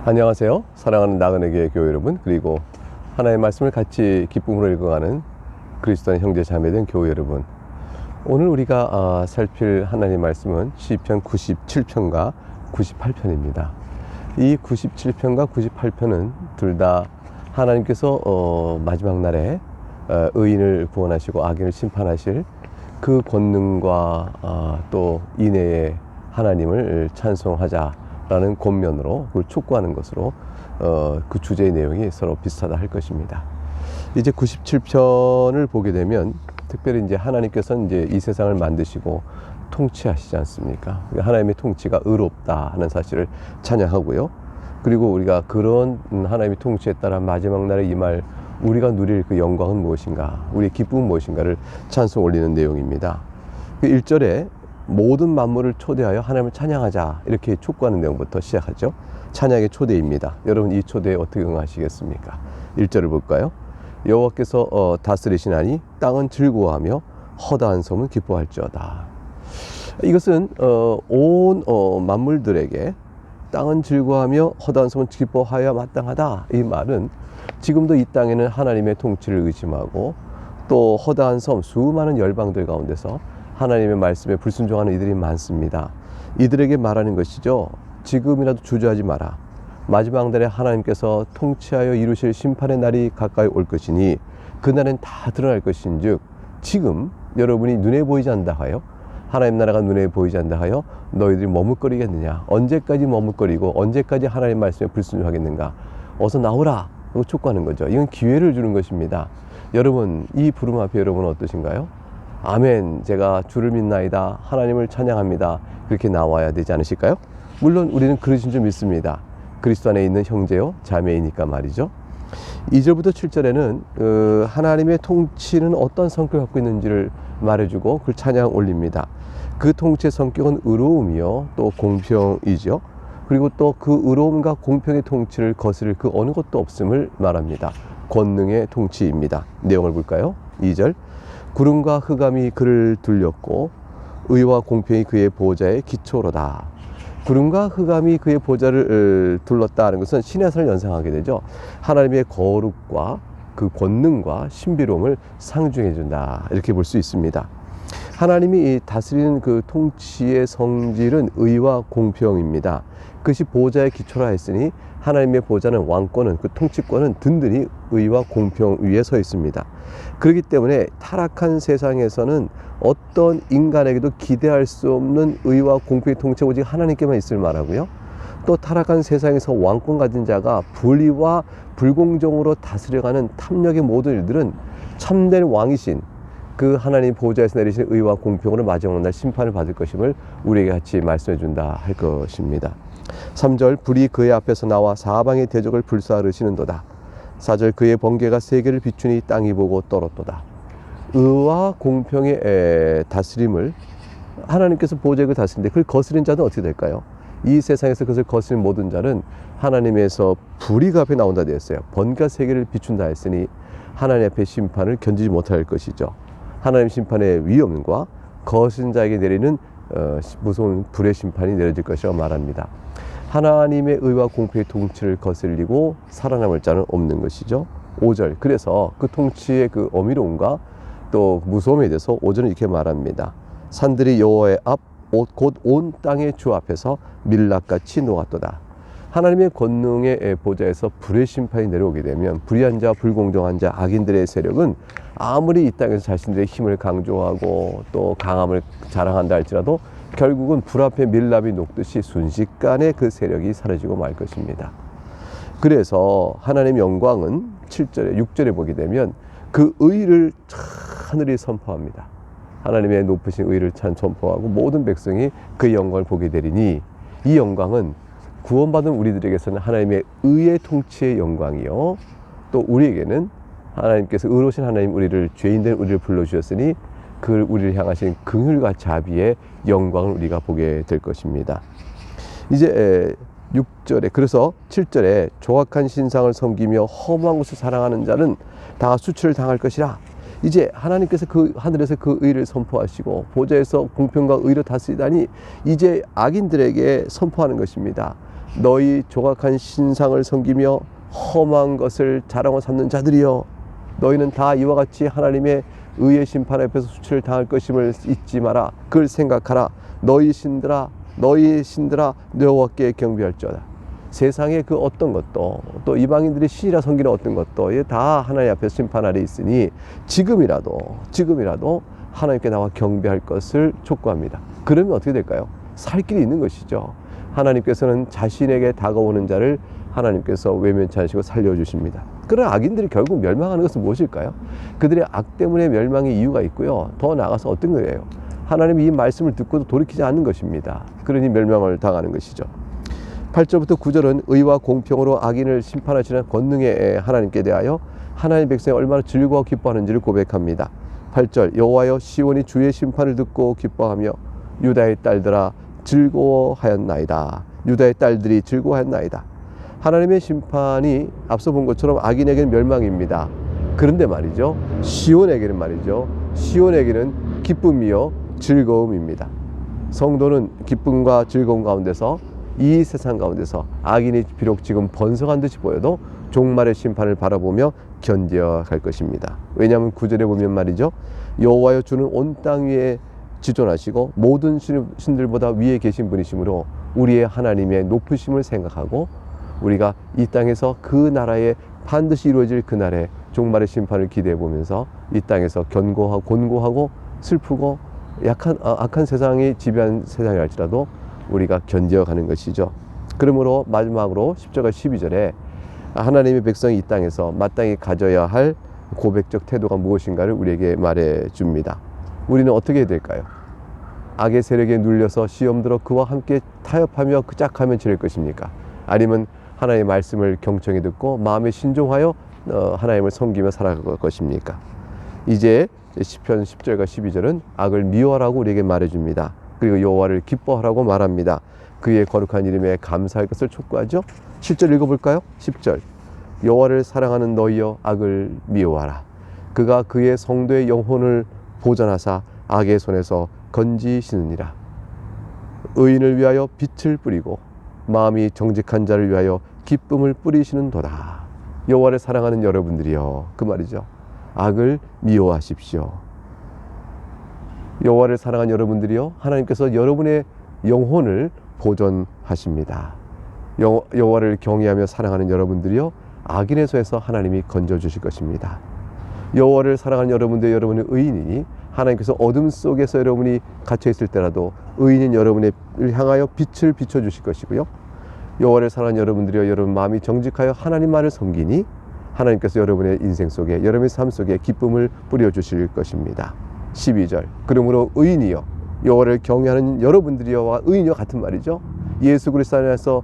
안녕하세요. 사랑하는 나그네교회 교회 여러분, 그리고 하나님의 말씀을 같이 기쁨으로 읽어가는 그리스도의 형제 자매된 교회 여러분, 오늘 우리가 살필 하나님의 말씀은 시편 97편과 98편입니다. 이 97편과 98편은 둘 다 하나님께서 마지막 날에 의인을 구원하시고 악인을 심판하실 그 권능과 또 인애의 하나님을 찬송하자라는 권면으로 그걸 촉구하는 것으로 그 주제의 내용이 서로 비슷하다 할 것입니다. 이제 97편을 보게 되면 특별히 이제 하나님께서 이제 이 세상을 만드시고 통치하시지 않습니까? 하나님의 통치가 의롭다 하는 사실을 찬양하고요. 그리고 우리가 그런 하나님의 통치에 따라 마지막 날에 임할 우리가 누릴 그 영광은 무엇인가, 우리의 기쁨은 무엇인가를 찬송 올리는 내용입니다. 1절에 모든 만물을 초대하여 하나님을 찬양하자, 이렇게 촉구하는 내용부터 시작하죠. 찬양의 초대입니다. 여러분, 이 초대에 어떻게 응하시겠습니까? 1절을 볼까요? 여호와께서 다스리시나니 땅은 즐거워하며 허다한 섬은 기뻐할지어다. 이것은 온 만물들에게 땅은 즐거워하며 허다한 섬은 기뻐하여야 마땅하다, 이 말은 지금도 이 땅에는 하나님의 통치를 의심하고 또 허다한 섬, 수많은 열방들 가운데서 하나님의 말씀에 불순종하는 이들이 많습니다. 이들에게 말하는 것이죠. 지금이라도 주저하지 마라. 마지막 날에 하나님께서 통치하여 이루실 심판의 날이 가까이 올 것이니 그날은 다 드러날 것인즉, 지금 여러분이 눈에 보이지 않는다 하여, 하나님 나라가 눈에 보이지 않는다 하여 너희들이 머뭇거리겠느냐? 언제까지 머뭇거리고 언제까지 하나님 말씀에 불순종하겠는가? 어서 나오라! 라고 촉구하는 거죠. 이건 기회를 주는 것입니다. 여러분, 이 부름 앞에 여러분은 어떠신가요? 아멘, 제가 주를 믿나이다, 하나님을 찬양합니다, 그렇게 나와야 되지 않으실까요? 물론 우리는 그러신 줄 믿습니다. 그리스도 안에 있는 형제요 자매이니까 말이죠. 2절부터 7절에는 하나님의 통치는 어떤 성격을 갖고 있는지를 말해주고 그 찬양 올립니다. 그 통치의 성격은 의로움이요 또 공평이죠. 그리고 또 그 의로움과 공평의 통치를 거스를 그 어느 것도 없음을 말합니다. 권능의 통치입니다. 내용을 볼까요? 2절, 구름과 흑암이 그를 둘렸고 의와 공평이 그의 보좌의 기초로다. 구름과 흑암이 그의 보좌를 둘렀다는 것은 신의 연상하게 되죠. 하나님의 거룩과 그 권능과 신비로움을 상징해 준다, 이렇게 볼 수 있습니다. 하나님이 다스리는 그 통치의 성질은 의와 공평입니다. 그것이 보좌의 기초라 했으니 하나님의 보좌는, 왕권은, 그 통치권은 든든히 의와 공평 위에 서 있습니다. 그렇기 때문에 타락한 세상에서는 어떤 인간에게도 기대할 수 없는 의와 공평의 통치가 오직 하나님께만 있을 말하고요. 또 타락한 세상에서 왕권 가진 자가 불의와 불공정으로 다스려가는 탐욕의 모든 일들은 참된 왕이신 그 하나님 보좌에서 내리신 의와 공평으로 마지막 날 심판을 받을 것임을 우리에게 같이 말씀해 준다 할 것입니다. 3절, 불이 그의 앞에서 나와 사방의 대적을 불사르시는도다. 4절, 그의 번개가 세계를 비추니 땅이 보고 떨었도다. 의와 공평의 다스림을 하나님께서 보좌에 다스리는데 그걸 거스린 자는 어떻게 될까요? 이 세상에서 그것을 거스린 모든 자는 하나님에서 불이 그 앞에 나온다 되었어요. 번개가 세계를 비춘다 했으니 하나님 앞에 심판을 견디지 못할 것이죠. 하나님 심판의 위험과 거스린 자에게 내리는 무서운 불의 심판이 내려질 것이라고 말합니다. 하나님의 의와 공평의 통치를 거슬리고 살아남을 자는 없는 것이죠. 5절, 그래서 그 통치의 그 어미로움과 또 무서움에 대해서 5절은 이렇게 말합니다. 산들이 여호와의 앞 곧 온 땅의 주 앞에서 밀랍같이 녹았도다. 하나님의 권능의 보좌에서 불의 심판이 내려오게 되면 불의한 자, 불공정한 자, 악인들의 세력은 아무리 이 땅에서 자신들의 힘을 강조하고 또 강함을 자랑한다 할지라도 결국은 불 앞에 밀랍이 녹듯이 순식간에 그 세력이 사라지고 말 것입니다. 그래서 하나님의 영광은 7절에 6절에 보게 되면 그 의를 하늘이 선포합니다. 하나님의 높으신 의를 선포하고 모든 백성이 그 영광을 보게 되리니, 이 영광은 구원받은 우리들에게서는 하나님의 의의 통치의 영광이요, 또 우리에게는 하나님께서 의로우신 하나님, 우리를 죄인된 우리를 불러주셨으니 그 우리를 향하신 긍휼과 자비의 영광을 우리가 보게 될 것입니다. 이제 6절에, 그래서 7절에 조악한 신상을 섬기며 험한 것을 사랑하는 자는 다 수치를 당할 것이라. 이제 하나님께서 그 하늘에서 그 의를 선포하시고 보좌에서 공평과 의로 다스리다니 이제 악인들에게 선포하는 것입니다. 너희 조각한 신상을 섬기며 험한 것을 자랑으로 삼는 자들이여, 너희는 다 이와 같이 하나님의 의의 심판 앞에서 수치를 당할 것임을 잊지 마라. 그걸 생각하라. 너희 신들아 여호와께 경배할지어다. 세상의 그 어떤 것도, 또 이방인들이 신이라 섬기는 어떤 것도 다 하나님 앞에서 심판 아래 있으니 지금이라도 하나님께 나와 경배할 것을 촉구합니다. 그러면 어떻게 될까요? 살 길이 있는 것이죠. 하나님께서는 자신에게 다가오는 자를 하나님께서 외면치 않으시고 살려주십니다. 그러나 악인들이 결국 멸망하는 것은 무엇일까요? 그들의 악 때문에 멸망의 이유가 있고요. 더 나아가서 어떤 거예요? 하나님이 이 말씀을 듣고도 돌이키지 않는 것입니다. 그러니 멸망을 당하는 것이죠. 8절부터 9절은 의와 공평으로 악인을 심판하시는 권능의 하나님께 대하여 하나님의 백성이 얼마나 즐거워 기뻐하는지를 고백합니다. 8절, 여호와여 시온이 주의 심판을 듣고 기뻐하며 유다의 딸들아 즐거워하였나이다. 유다의 딸들이 즐거워하였나이다. 하나님의 심판이 앞서 본 것처럼 악인에게는 멸망입니다. 그런데 말이죠, 시온에게는 기쁨이요 즐거움입니다. 성도는 기쁨과 즐거움 가운데서, 이 세상 가운데서 악인이 비록 지금 번성한 듯이 보여도 종말의 심판을 바라보며 견뎌갈 것입니다. 왜냐하면 9절에 보면 말이죠, 여호와여 주는 온 땅 위에 지존하시고 모든 신들보다 위에 계신 분이시므로 우리의 하나님의 높으심을 생각하고 우리가 이 땅에서 그 나라에 반드시 이루어질 그날에 종말의 심판을 기대해 보면서 이 땅에서 곤고하고 슬프고 악한 세상이 지배한 세상이 할지라도 우리가 견뎌가는 것이죠. 그러므로 마지막으로 10절과 12절에 하나님의 백성이 이 땅에서 마땅히 가져야 할 고백적 태도가 무엇인가를 우리에게 말해 줍니다. 우리는 어떻게 해야 될까요? 악의 세력에 눌려서 시험 들어 그와 함께 타협하며 짝하면 지낼 것입니까? 아니면 하나님의 말씀을 경청히 듣고 마음에 신종하여 하나님을 섬기며 살아갈 것입니까? 이제 시편 10절과 12절은 악을 미워하라고 우리에게 말해줍니다. 그리고 여호와를 기뻐하라고 말합니다. 그의 거룩한 이름에 감사할 것을 촉구하죠. 10절 읽어볼까요? 10절, 여호와를 사랑하는 너희여 악을 미워하라. 그가 그의 성도의 영혼을 보전하사 악의 손에서 건지시느니라. 의인을 위하여 빛을 뿌리고 마음이 정직한 자를 위하여 기쁨을 뿌리시는도다. 여호와를 사랑하는 여러분들이여, 그 말이죠. 악을 미워하십시오. 여호와를 사랑하는 여러분들이여, 하나님께서 여러분의 영혼을 보존하십니다. 여호와를 경외하며 사랑하는 여러분들이여, 악인의 손에서 하나님이 건져주실 것입니다. 여호와를 사랑하는 여러분들, 여러분의 의인이니 하나님께서 어둠 속에서 여러분이 갇혀있을 때라도 의인인 여러분을 향하여 빛을 비춰주실 것이고요. 여호와를 사랑하는 여러분들이여, 여러분 마음이 정직하여 하나님만을 섬기니 하나님께서 여러분의 인생 속에, 여러분의 삶 속에 기쁨을 뿌려주실 것입니다. 12절, 그러므로 의인이여, 여호와를 경외하는 여러분들이여와 의인이여 같은 말이죠. 예수 그리스도 안에서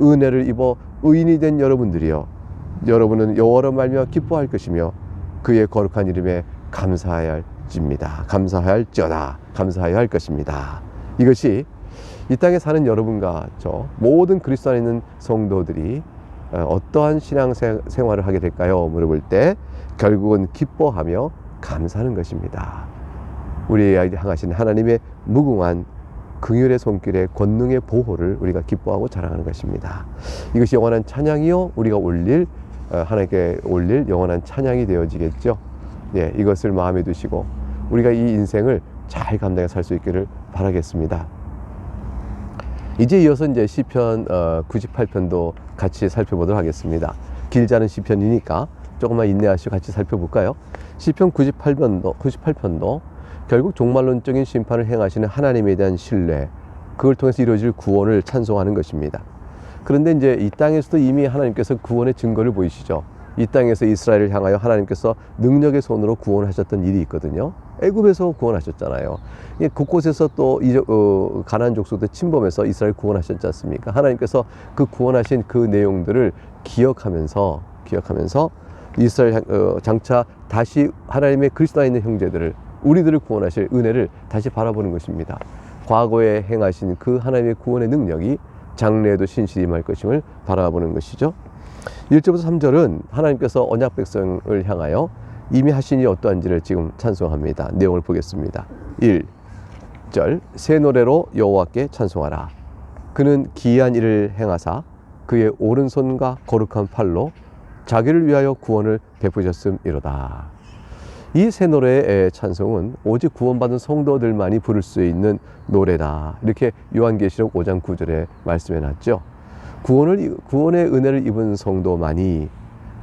은혜를 입어 의인이 된 여러분들이여, 여러분은 여호와로 말미암아 기뻐할 것이며 그의 거룩한 이름에 감사하여야 감사하여야 할 것입니다. 이것이 이 땅에 사는 여러분과 저 모든 그리스도 안에 있는 성도들이 어떠한 신앙 생활을 하게 될까요? 물어볼 때 결국은 기뻐하며 감사하는 것입니다. 우리에게 향하신 하나님의 무궁한 긍휼의 손길에 권능의 보호를 우리가 기뻐하고 자랑하는 것입니다. 이것이 영원한 찬양이요, 우리가 하나님께 올릴 영원한 찬양이 되어지겠죠. 예, 이것을 마음에 두시고 우리가 이 인생을 잘 감당해 살 수 있기를 바라겠습니다. 이제 이어서 이제 시편 98편도 같이 살펴보도록 하겠습니다. 길지 않은 시편이니까 조금만 인내하시고 같이 살펴볼까요? 시편 98편도 결국 종말론적인 심판을 행하시는 하나님에 대한 신뢰, 그걸 통해서 이루어질 구원을 찬송하는 것입니다. 그런데 이제 이 땅에서도 이미 하나님께서 구원의 증거를 보이시죠. 이 땅에서 이스라엘을 향하여 하나님께서 능력의 손으로 구원하셨던 일이 있거든요. 애굽에서 구원하셨잖아요. 곳곳에서 또 가나안 족속들 침범해서 이스라엘 구원하셨지 않습니까? 하나님께서 그 구원하신 그 내용들을 기억하면서 이스라엘 장차 다시 하나님의 그리스도 안에 있는 형제들을, 우리들을 구원하실 은혜를 다시 바라보는 것입니다. 과거에 행하신 그 하나님의 구원의 능력이 장래에도 신실히 임할 것임을 바라보는 것이죠. 1절부터 3절은 하나님께서 언약 백성을 향하여 이미 하신 일이 어떠한지를 지금 찬송합니다. 내용을 보겠습니다. 1절, 새 노래로 여호와께 찬송하라. 그는 기이한 일을 행하사 그의 오른손과 거룩한 팔로 자기를 위하여 구원을 베푸셨음이로다. 이 새 노래의 찬송은 오직 구원받은 성도들만이 부를 수 있는 노래다. 이렇게 요한계시록 5장 9절에 말씀해 놨죠. 구원의 은혜를 입은 성도만이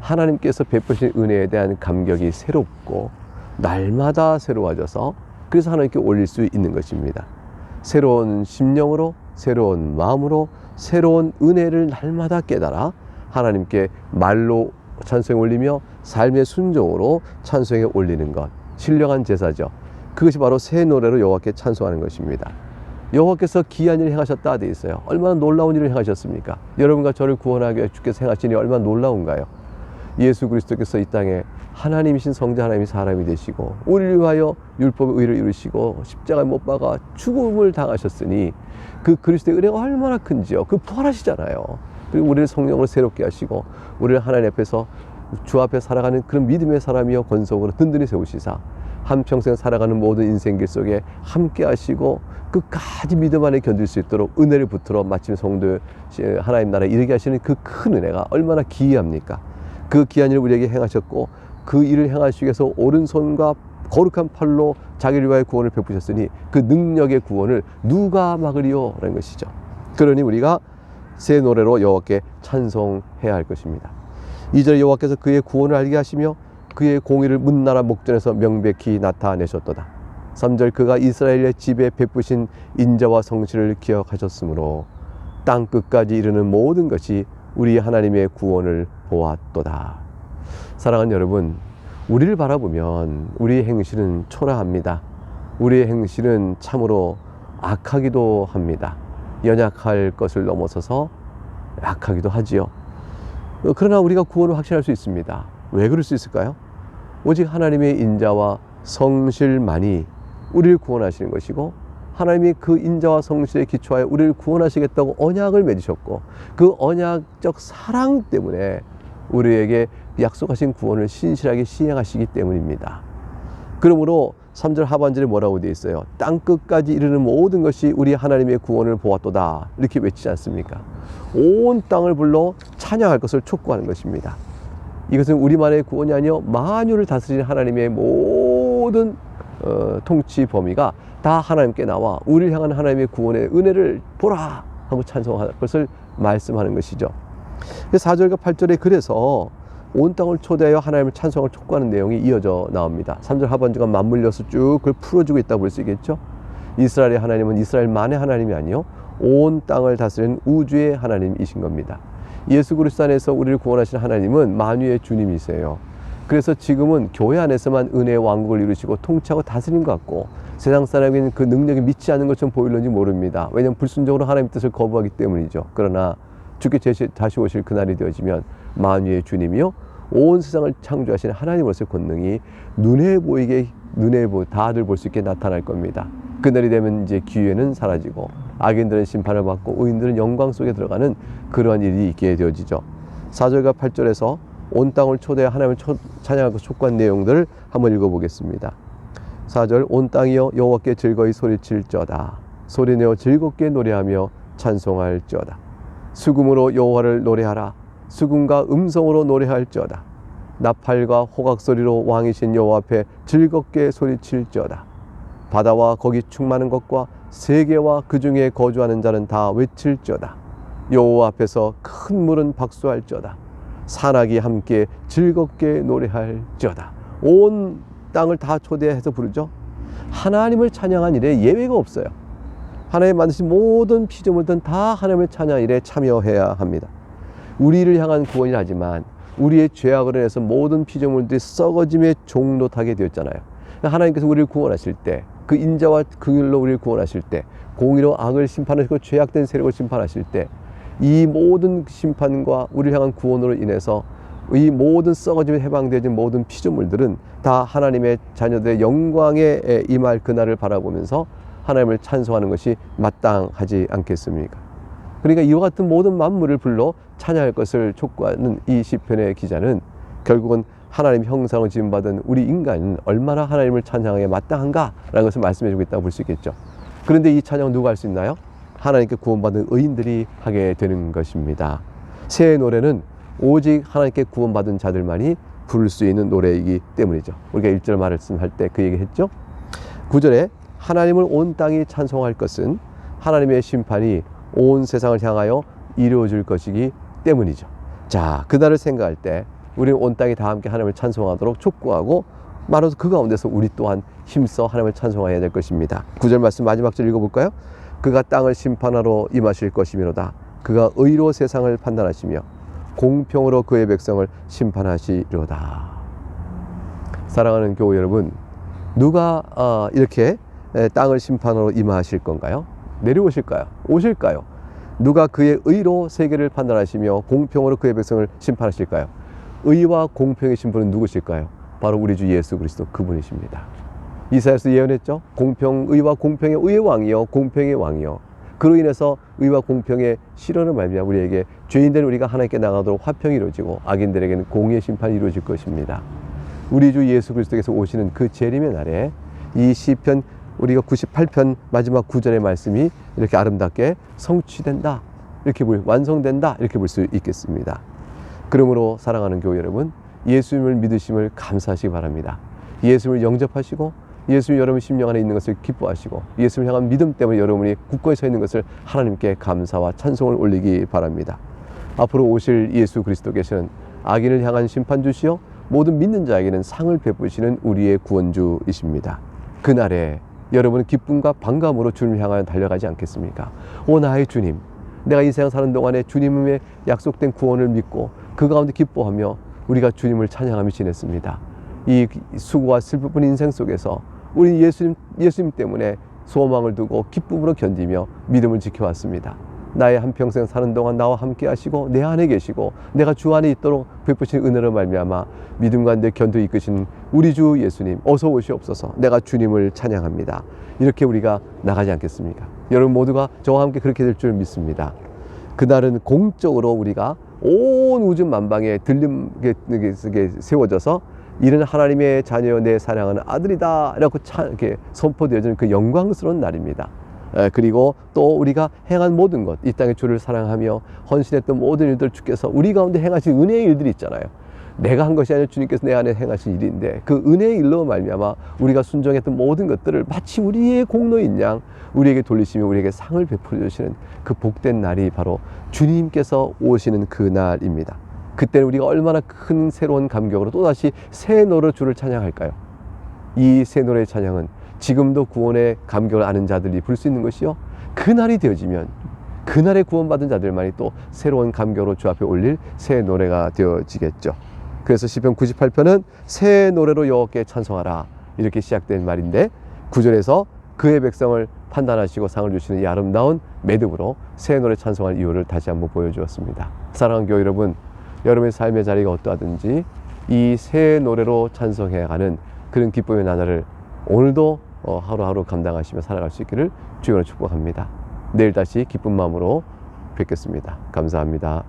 하나님께서 베푸신 은혜에 대한 감격이 새롭고 날마다 새로워져서 그래서 하나님께 올릴 수 있는 것입니다. 새로운 심령으로, 새로운 마음으로, 새로운 은혜를 날마다 깨달아 하나님께 말로 찬송에 올리며 삶의 순종으로 찬송에 올리는 것, 신령한 제사죠. 그것이 바로 새 노래로 여호와께 찬송하는 것입니다. 여호와께서 기이한 일을 행하셨다 되어 있어요. 얼마나 놀라운 일을 행하셨습니까? 여러분과 저를 구원하기 위해 주께서 행하신 일이 얼마나 놀라운가요? 예수 그리스도께서 이 땅에 하나님이신 성자 하나님이 사람이 되시고 우리를 위하여 율법의 의를 이루시고 십자가에 못 박아 죽음을 당하셨으니 그 그리스도의 은혜가 얼마나 큰지요. 그 부활하시잖아요. 그리고 우리를 성령으로 새롭게 하시고 우리를 하나님 앞에서 주 앞에 살아가는 그런 믿음의 사람이여 권속으로 든든히 세우시사 한평생 살아가는 모든 인생길 속에 함께 하시고 끝까지 믿음 안에 견딜 수 있도록 은혜를 붙들어 마침 성도 하나님 나라에 이르게 하시는 그 큰 은혜가 얼마나 기이합니까? 그 기이한 일을 우리에게 행하셨고 그 일을 행하시기 위해서 오른손과 거룩한 팔로 자기를 위하여 구원을 베푸셨으니 그 능력의 구원을 누가 막으리요? 라는 것이죠. 그러니 우리가 새 노래로 여호와께 찬송해야 할 것입니다. 2절 여호와께서 그의 구원을 알게 하시며 그의 공의를 문나라 목전에서 명백히 나타내셨도다. 3절 그가 이스라엘의 집에 베푸신 인자와 성실을 기억하셨으므로 땅 끝까지 이르는 모든 것이 우리 하나님의 구원을 보았도다. 사랑하는 여러분, 우리를 바라보면 우리의 행실은 초라합니다. 우리의 행실은 참으로 악하기도 합니다. 연약할 것을 넘어서서 약하기도 하지요. 그러나 우리가 구원을 확신할 수 있습니다. 왜 그럴 수 있을까요? 오직 하나님의 인자와 성실만이 우리를 구원하시는 것이고 하나님이 그 인자와 성실에 기초하여 우리를 구원하시겠다고 언약을 맺으셨고 그 언약적 사랑 때문에 우리에게 약속하신 구원을 신실하게 시행하시기 때문입니다. 그러므로 3절 하반절에 뭐라고 되어 있어요? 땅 끝까지 이르는 모든 것이 우리 하나님의 구원을 보았도다. 이렇게 외치지 않습니까? 온 땅을 불러 찬양할 것을 촉구하는 것입니다. 이것은 우리만의 구원이 아니요 만유를 다스리는 하나님의 모든 통치 범위가 다 하나님께 나와 우리를 향한 하나님의 구원의 은혜를 보라 하고 찬송할 것을 말씀하는 것이죠. 4절과 8절에 그래서 온 땅을 초대하여 하나님을 찬송을 촉구하는 내용이 이어져 나옵니다. 3절 하반주가 맞물려서 쭉 그걸 풀어주고 있다고 볼 수 있겠죠. 이스라엘의 하나님은 이스라엘만의 하나님이 아니요 온 땅을 다스리는 우주의 하나님이신 겁니다. 예수 그리스도 안에서 우리를 구원하신 하나님은 만유의 주님이세요. 그래서 지금은 교회 안에서만 은혜의 왕국을 이루시고 통치하고 다스리는 것 같고 세상 사람에게는 그 능력이 미치 않은 것처럼 보일는지 모릅니다. 왜냐하면 불순종으로 하나님의 뜻을 거부하기 때문이죠. 그러나 주께 다시 오실 그날이 되어지면 만유의 주님이요 온 세상을 창조하신 하나님으로서의 권능이 다들 볼 수 있게 나타날 겁니다. 그날이 되면 이제 기회는 사라지고 악인들은 심판을 받고 의인들은 영광 속에 들어가는 그러한 일이 있게 되어지죠. 4절과 8절에서 온 땅을 초대해 하나님을 찬양하고 촉구한 내용들을 한번 읽어보겠습니다. 4절 온 땅이여 여호와께 즐거이 소리칠저다. 소리내어 즐겁게 노래하며 찬송할저다. 수금으로 여호와를 노래하라. 수금과 음성으로 노래할저다. 나팔과 호각소리로 왕이신 여호와 앞에 즐겁게 소리칠저다. 바다와 거기 충만한 것과 세계와 그 중에 거주하는 자는 다 외칠저다. 여호와 앞에서 큰 물은 박수할저다. 산악이 함께 즐겁게 노래할지어다. 온 땅을 다 초대해서 부르죠. 하나님을 찬양한 일에 예외가 없어요. 하나님 만드신 모든 피조물들은 다 하나님을 찬양한 일에 참여해야 합니다. 우리를 향한 구원이라지만 우리의 죄악으로 인해서 모든 피조물들이 썩어짐에 종노하게 되었잖아요. 하나님께서 우리를 구원하실 때 그 인자와 긍휼로 우리를 구원하실 때 공의로 악을 심판하시고 죄악된 세력을 심판하실 때 이 모든 심판과 우리를 향한 구원으로 인해서 이 모든 썩어짐에 해방되어진 모든 피조물들은 다 하나님의 자녀들의 영광에 임할 그날을 바라보면서 하나님을 찬송하는 것이 마땅하지 않겠습니까? 그러니까 이와 같은 모든 만물을 불러 찬양할 것을 촉구하는 이 시편의 기자는 결국은 하나님 형상을 지음받은 우리 인간은 얼마나 하나님을 찬양하기에 마땅한가라는 것을 말씀해주고 있다고 볼 수 있겠죠. 그런데 이 찬양은 누가 할 수 있나요? 하나님께 구원받은 의인들이 하게 되는 것입니다. 새 노래는 오직 하나님께 구원받은 자들만이 부를 수 있는 노래이기 때문이죠. 우리가 1절 말씀할 때 그 얘기 했죠. 9절에 하나님을 온 땅이 찬송할 것은 하나님의 심판이 온 세상을 향하여 이루어질 것이기 때문이죠. 자, 그날을 생각할 때 우리는 온 땅이 다 함께 하나님을 찬송하도록 촉구하고, 말로서 그 가운데서 우리 또한 힘써 하나님을 찬송해야 될 것입니다. 9절 말씀 마지막 절 읽어볼까요? 그가 땅을 심판하러 임하실 것이미로다. 그가 의로 세상을 판단하시며 공평으로 그의 백성을 심판하시리로다. 사랑하는 교우 여러분, 누가 이렇게 땅을 심판하러 임하실 건가요? 내려오실까요? 오실까요? 누가 그의 의로 세계를 판단하시며 공평으로 그의 백성을 심판하실까요? 의와 공평의 신분은 누구실까요? 바로 우리 주 예수 그리스도 그분이십니다. 이사야서 예언했죠. 의와 공평의 의의 왕이요 공평의 왕이요. 그로 인해서 의와 공평의 실현을 말미암아 우리에게 죄인된 우리가 하나님께 나가도록 화평이 이루어지고 악인들에게는 공의의 심판이 이루어질 것입니다. 우리 주 예수 그리스도께서 오시는 그 재림의 날에 이 시편 우리가 98편 마지막 9절의 말씀이 이렇게 아름답게 성취된다, 이렇게 완성된다, 이렇게 볼 수 있겠습니다. 그러므로 사랑하는 교회 여러분, 예수님을 믿으심을 감사하시기 바랍니다. 예수님을 영접하시고 예수님 여러분 심령 안에 있는 것을 기뻐하시고 예수님을 향한 믿음 때문에 여러분이 굳건히 서 있는 것을 하나님께 감사와 찬송을 올리기 바랍니다. 앞으로 오실 예수 그리스도께서는 악인을 향한 심판주시요 모든 믿는 자에게는 상을 베푸시는 우리의 구원주이십니다. 그날에 여러분은 기쁨과 반감으로 주님을 향하여 달려가지 않겠습니까? 오 나의 주님, 내가 이 세상 사는 동안에 주님의 약속된 구원을 믿고 그 가운데 기뻐하며 우리가 주님을 찬양하며 지냈습니다. 이 수고와 슬픔 인생 속에서 우리 예수님 때문에 소망을 두고 기쁨으로 견디며 믿음을 지켜왔습니다. 나의 한평생 사는 동안 나와 함께 하시고 내 안에 계시고 내가 주 안에 있도록 베푸신 은혜로 말미암아 믿음과 내 견도 이끄신 우리 주 예수님 어서 오시옵소서. 내가 주님을 찬양합니다. 이렇게 우리가 나가지 않겠습니까? 여러분 모두가 저와 함께 그렇게 될 줄 믿습니다. 그날은 공적으로 우리가 온 우주 만방에 들림게 세워져서 이는 하나님의 자녀여 내 사랑하는 아들이다 라고 이렇게 선포되어지는 그 영광스러운 날입니다. 그리고 또 우리가 행한 모든 것, 이 땅의 주를 사랑하며 헌신했던 모든 일들 주께서 우리 가운데 행하신 은혜의 일들이 있잖아요. 내가 한 것이 아니라 주님께서 내 안에 행하신 일인데 그 은혜의 일로 말미암아 우리가 순종했던 모든 것들을 마치 우리의 공로인 양 우리에게 돌리시며 우리에게 상을 베풀어 주시는 그 복된 날이 바로 주님께서 오시는 그 날입니다. 그때는 우리가 얼마나 큰 새로운 감격으로 또다시 새 노래 주를 찬양할까요? 이 새 노래의 찬양은 지금도 구원의 감격을 아는 자들이 부를 수 있는 것이요, 그날이 되어지면 그날에 구원받은 자들만이 또 새로운 감격으로 주 앞에 올릴 새 노래가 되어지겠죠. 그래서 시편 98편은 새 노래로 여호와께 찬송하라 이렇게 시작된 말인데 9절에서 그의 백성을 판단하시고 상을 주시는 이 아름다운 매듭으로 새 노래 찬송할 이유를 다시 한번 보여주었습니다. 사랑하는 교회 여러분, 여러분의 삶의 자리가 어떠하든지 이 새 노래로 찬송해가는 그런 기쁨의 나날을 오늘도 하루하루 감당하시며 살아갈 수 있기를 주님으로 축복합니다. 내일 다시 기쁜 마음으로 뵙겠습니다. 감사합니다.